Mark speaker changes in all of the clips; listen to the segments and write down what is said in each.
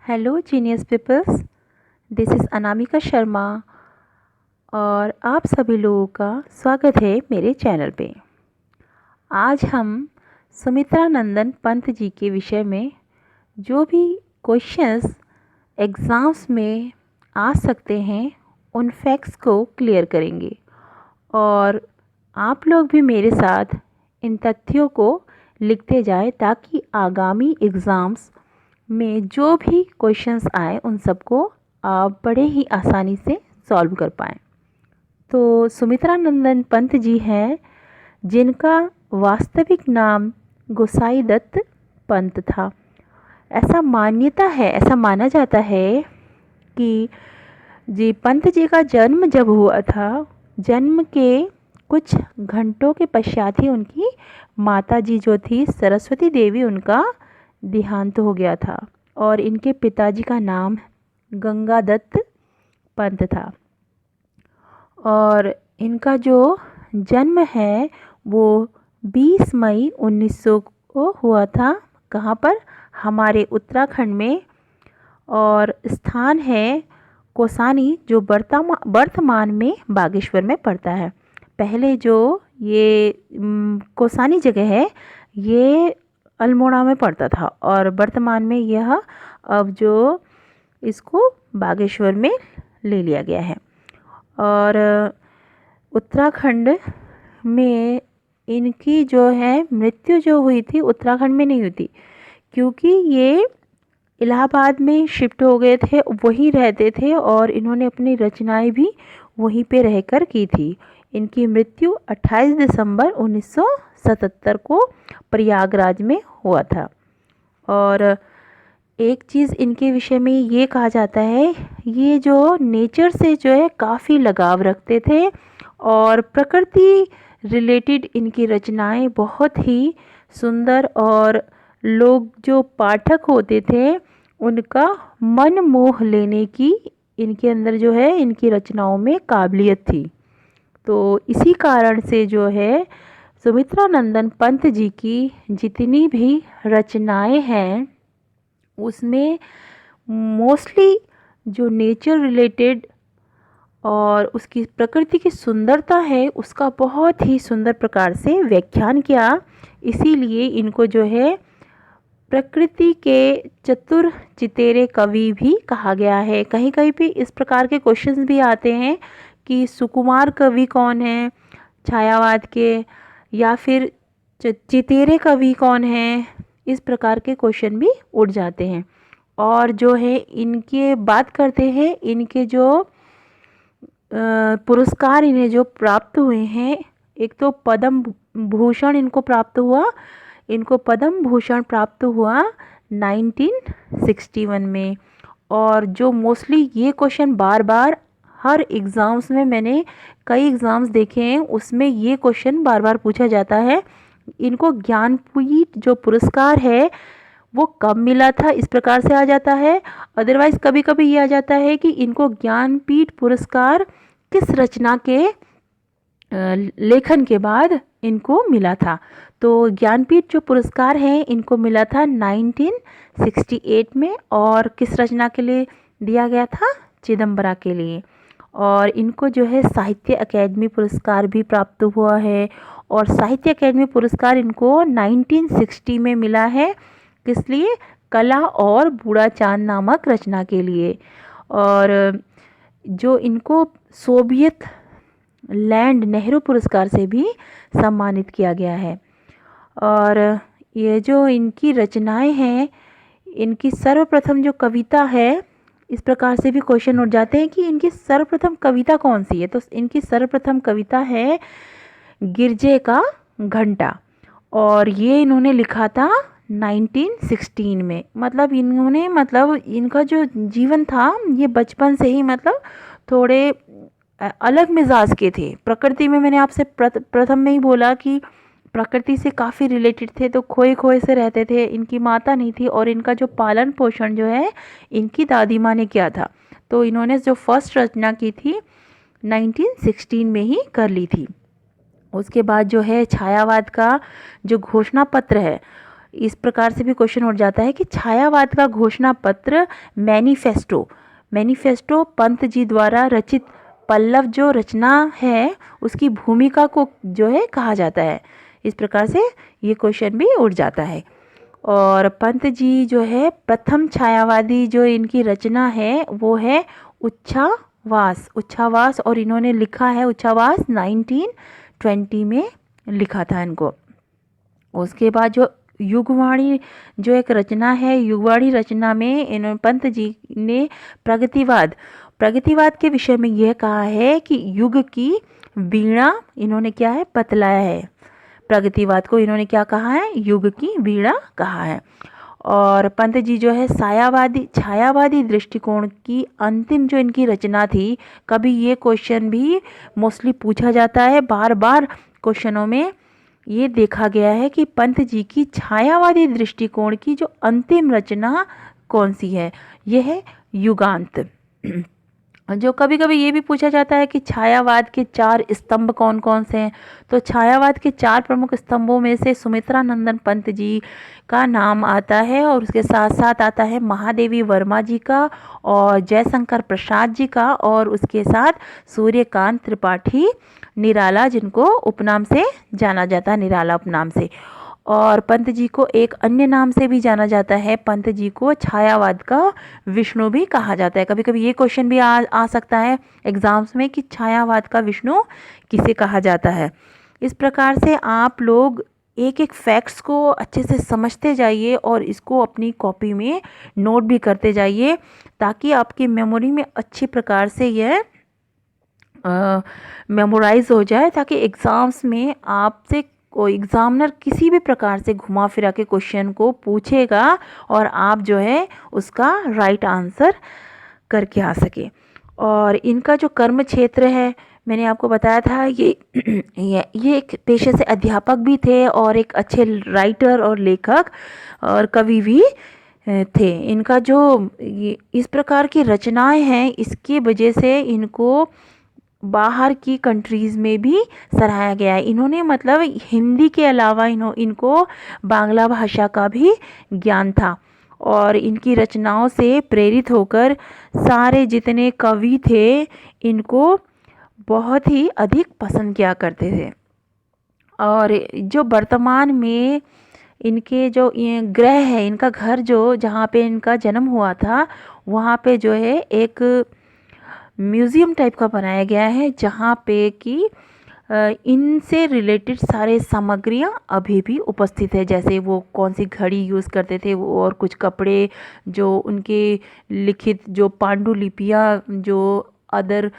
Speaker 1: Hello genius peoples, this is Anamika Sharma और आप सभी लोगों का स्वागत है मेरे चैनल पे। आज हम सुमित्रा नंदन पंत जी के विषय में जो भी क्वेश्चंस एग्ज़ाम्स में आ सकते हैं उन फैक्ट्स को क्लियर करेंगे और आप लोग भी मेरे साथ इन तथ्यों को लिखते जाएं ताकि आगामी एग्ज़ाम्स में जो भी क्वेश्चंस आए उन सबको आप बड़े ही आसानी से सॉल्व कर पाएँ। तो सुमित्रा नंदन पंत जी हैं जिनका वास्तविक नाम गोसाई दत्त पंत था। ऐसा माना जाता है कि जी पंत जी का जन्म जब हुआ था, जन्म के कुछ घंटों के पश्चात ही उनकी माता जी जो थी सरस्वती देवी, उनका देहांत हो गया था और इनके पिताजी का नाम गंगादत्त पंत था। और इनका जो जन्म है वो 20 मई 1900 को हुआ था। कहाँ पर? हमारे उत्तराखंड में। और स्थान है कौसानी, जो वर्तमान में बागेश्वर में पड़ता है। पहले जो ये कौसानी जगह है ये अल्मोड़ा में पड़ता था और वर्तमान में यह अब जो इसको बागेश्वर में ले लिया गया है। और उत्तराखंड में इनकी जो है मृत्यु जो हुई थी उत्तराखंड में नहीं हुई थी, क्योंकि ये इलाहाबाद में शिफ्ट हो गए थे, वहीं रहते थे और इन्होंने अपनी रचनाएं भी वहीं पे रहकर की थी। इनकी मृत्यु 28 दिसंबर 1977 को प्रयागराज में हुआ था। और एक चीज़ इनके विषय में ये कहा जाता है, ये जो नेचर से जो है काफ़ी लगाव रखते थे और प्रकृति रिलेटेड इनकी रचनाएं बहुत ही सुंदर और लोग जो पाठक होते थे उनका मन मोह लेने की इनके अंदर जो है इनकी रचनाओं में काबिलियत थी। तो इसी कारण से जो है सुमित्रा नंदन पंत जी की जितनी भी रचनाएं हैं उसमें मोस्टली जो नेचर रिलेटेड और उसकी प्रकृति की सुंदरता है उसका बहुत ही सुंदर प्रकार से व्याख्यान किया। इसीलिए इनको जो है प्रकृति के चतुर चितेरे कवि भी कहा गया है। कहीं कहीं भी इस प्रकार के क्वेश्चंस भी आते हैं कि सुकुमार कवि कौन है छायावाद के, या फिर चितेरे कवि कौन है, इस प्रकार के क्वेश्चन भी उठ जाते हैं। और जो है इनके बात करते हैं, इनके जो पुरस्कार इन्हें जो प्राप्त हुए हैं, एक तो पद्म भूषण इनको प्राप्त हुआ, इनको पद्म भूषण प्राप्त हुआ 1961 में। और जो मोस्टली ये क्वेश्चन बार बार हर एग्ज़ाम्स में, मैंने कई एग्ज़ाम्स देखे हैं उसमें ये क्वेश्चन बार बार पूछा जाता है, इनको ज्ञानपीठ जो पुरस्कार है वो कब मिला था, इस प्रकार से आ जाता है। अदरवाइज़ कभी कभी ये आ जाता है कि इनको ज्ञानपीठ पुरस्कार किस रचना के लेखन के बाद इनको मिला था। तो ज्ञानपीठ जो पुरस्कार है इनको मिला था 1968 में। और किस रचना के लिए दिया गया था? चिदम्बरा के लिए। और इनको जो है साहित्य अकेडमी पुरस्कार भी प्राप्त हुआ है। और साहित्य अकेडमी पुरस्कार इनको 1960 में मिला है। किस लिए? कला और बूढ़ा चांद नामक रचना के लिए। और जो इनको सोवियत लैंड नेहरू पुरस्कार से भी सम्मानित किया गया है। और ये जो इनकी रचनाएं हैं, इनकी सर्वप्रथम जो कविता है, इस प्रकार से भी क्वेश्चन उठ जाते हैं कि इनकी सर्वप्रथम कविता कौन सी है। तो इनकी सर्वप्रथम कविता है गिरजे का घंटा, और ये इन्होंने लिखा था 1916 में। मतलब इनका जो जीवन था ये बचपन से ही थोड़े अलग मिजाज के थे। प्रकृति में मैंने आपसे प्रथम में ही बोला कि प्रकृति से काफ़ी रिलेटेड थे, तो खोए खोए से रहते थे। इनकी माता नहीं थी और इनका जो पालन पोषण जो है इनकी दादी माँ ने किया था। तो इन्होंने जो फर्स्ट रचना की थी 1916 में ही कर ली थी। उसके बाद जो है छायावाद का जो घोषणा पत्र है इस प्रकार से भी क्वेश्चन उठ जाता है कि छायावाद का घोषणा पत्र मैनिफेस्टो पंत जी द्वारा रचित पल्लव जो रचना है उसकी भूमिका को जो है कहा जाता है। इस प्रकार से ये क्वेश्चन भी उठ जाता है। और पंत जी जो है प्रथम छायावादी जो इनकी रचना है वो है उच्छावास और इन्होंने लिखा है उच्छावास 1920 में लिखा था इनको। उसके बाद जो युगवाणी जो एक रचना है, युगवाणी रचना में इन्होंने पंत जी ने प्रगतिवाद के विषय में यह कहा है कि युग की वीणा इन्होंने क्या है बतलाया है। प्रगतिवाद को इन्होंने क्या कहा है, युग की वीणा कहा है। और पंत जी जो है छायावादी दृष्टिकोण की अंतिम जो इनकी रचना थी, कभी ये क्वेश्चन भी मोस्टली पूछा जाता है, बार बार क्वेश्चनों में ये देखा गया है कि पंत जी की छायावादी दृष्टिकोण की जो अंतिम रचना कौन सी है, यह है युगांत। जो कभी कभी ये भी पूछा जाता है कि छायावाद के 4 स्तंभ कौन कौन से हैं, तो छायावाद के 4 प्रमुख स्तंभों में से सुमित्रा नंदन पंत जी का नाम आता है और उसके साथ साथ आता है महादेवी वर्मा जी का और जयशंकर प्रसाद जी का और उसके साथ सूर्यकांत त्रिपाठी निराला, जिनको उपनाम से जाना जाता है, निराला उपनाम से। और पंत जी को एक अन्य नाम से भी जाना जाता है, पंत जी को छायावाद का विष्णु भी कहा जाता है। कभी कभी ये क्वेश्चन भी आ सकता है एग्जाम्स में कि छायावाद का विष्णु किसे कहा जाता है। इस प्रकार से आप लोग एक एक फैक्ट्स को अच्छे से समझते जाइए और इसको अपनी कॉपी में नोट भी करते जाइए ताकि आपकी मेमोरी में अच्छी प्रकार से यह मेमोराइज हो जाए, ताकि एग्ज़ाम्स में आपसे कोई एग्ज़ामिनर किसी भी प्रकार से घुमा फिरा के क्वेश्चन को पूछेगा और आप जो है उसका राइट आंसर करके आ सके। और इनका जो कर्म क्षेत्र है, मैंने आपको बताया था ये एक पेशे से अध्यापक भी थे और एक अच्छे राइटर और लेखक और कवि भी थे। इनका जो इस प्रकार की रचनाएं हैं, इसकी वजह से इनको बाहर की कंट्रीज़ में भी सराहा गया है। इन्होंने मतलब हिंदी के अलावा इनको बांग्ला भाषा का भी ज्ञान था और इनकी रचनाओं से प्रेरित होकर सारे जितने कवि थे इनको बहुत ही अधिक पसंद किया करते थे। और जो वर्तमान में इनके जो ये गृह है, इनका घर जो जहाँ पे इनका जन्म हुआ था, वहाँ पे जो है एक म्यूज़ियम टाइप का बनाया गया है जहाँ पे कि इनसे रिलेटेड सारे सामग्रियाँ अभी भी उपस्थित है। जैसे वो कौन सी घड़ी यूज़ करते थे वो, और कुछ कपड़े, जो उनके लिखित जो पांडुलिपियाँ जो अदर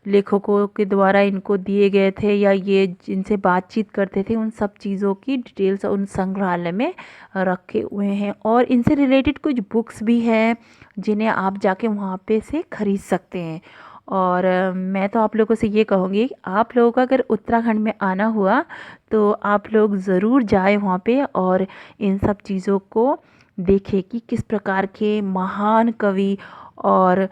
Speaker 1: लेखकों के द्वारा इनको दिए गए थे या ये जिनसे बातचीत करते थे, उन सब चीज़ों की डिटेल्स उन संग्रहालय में रखे हुए हैं। और इनसे रिलेटेड कुछ बुक्स भी हैं जिन्हें आप जाके वहाँ पे से ख़रीद सकते हैं। और मैं तो आप लोगों से ये कहूँगी, आप लोगों का अगर उत्तराखंड में आना हुआ तो आप लोग ज़रूर जाए वहाँ पे और इन सब चीज़ों को देखें कि किस प्रकार के महान कवि और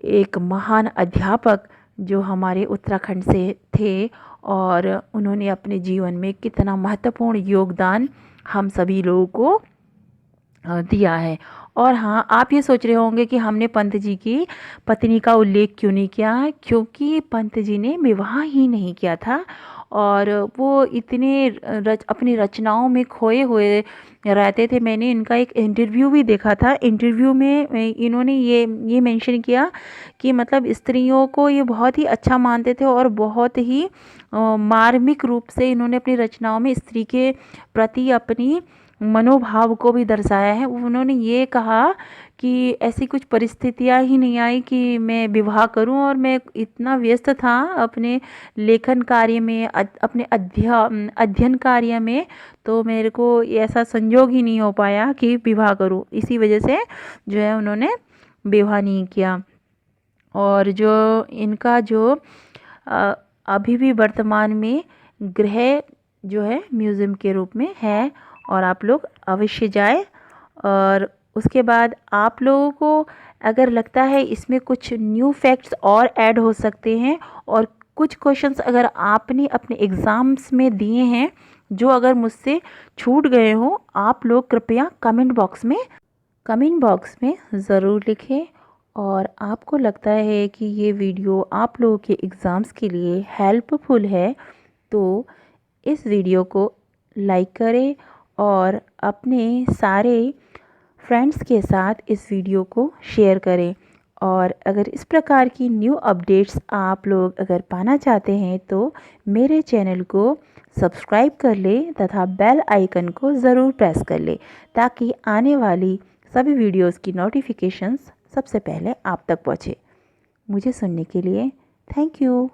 Speaker 1: एक महान अध्यापक जो हमारे उत्तराखंड से थे और उन्होंने अपने जीवन में कितना महत्वपूर्ण योगदान हम सभी लोगों को दिया है। और हाँ, आप ये सोच रहे होंगे कि हमने पंत जी की पत्नी का उल्लेख क्यों नहीं किया है, क्योंकि पंत जी ने विवाह ही नहीं किया था और वो इतने अपनी रचनाओं में खोए हुए रहते थे। मैंने इनका एक इंटरव्यू भी देखा था। इंटरव्यू में इन्होंने ये मेंशन किया कि मतलब स्त्रियों को ये बहुत ही अच्छा मानते थे और बहुत ही मार्मिक रूप से इन्होंने अपनी रचनाओं में स्त्री के प्रति अपनी मनोभाव को भी दर्शाया है। उन्होंने ये कहा कि ऐसी कुछ परिस्थितियाँ ही नहीं आई कि मैं विवाह करूं, और मैं इतना व्यस्त था अपने लेखन कार्य में, अपने अध्ययन कार्य में, तो मेरे को ऐसा संयोग ही नहीं हो पाया कि विवाह करूं। इसी वजह से जो है उन्होंने विवाह नहीं किया। और जो इनका जो अभी भी वर्तमान में गृह जो है म्यूज़ियम के रूप में है और आप लोग अवश्य जाए। और उसके बाद आप लोगों को अगर लगता है इसमें कुछ न्यू फैक्ट्स और ऐड हो सकते हैं और कुछ क्वेश्चंस अगर आपने अपने एग्ज़ाम्स में दिए हैं जो अगर मुझसे छूट गए हों, आप लोग कृपया कमेंट बॉक्स में ज़रूर लिखें। और आपको लगता है कि ये वीडियो आप लोगों के एग्ज़ाम्स के लिए हेल्पफुल है तो इस वीडियो को लाइक करें और अपने सारे फ्रेंड्स के साथ इस वीडियो को शेयर करें। और अगर इस प्रकार की न्यू अपडेट्स आप लोग अगर पाना चाहते हैं तो मेरे चैनल को सब्सक्राइब कर लें तथा बेल आइकन को ज़रूर प्रेस कर लें ताकि आने वाली सभी वीडियोस की नोटिफिकेशंस सबसे पहले आप तक पहुँचे। मुझे सुनने के लिए थैंक यू।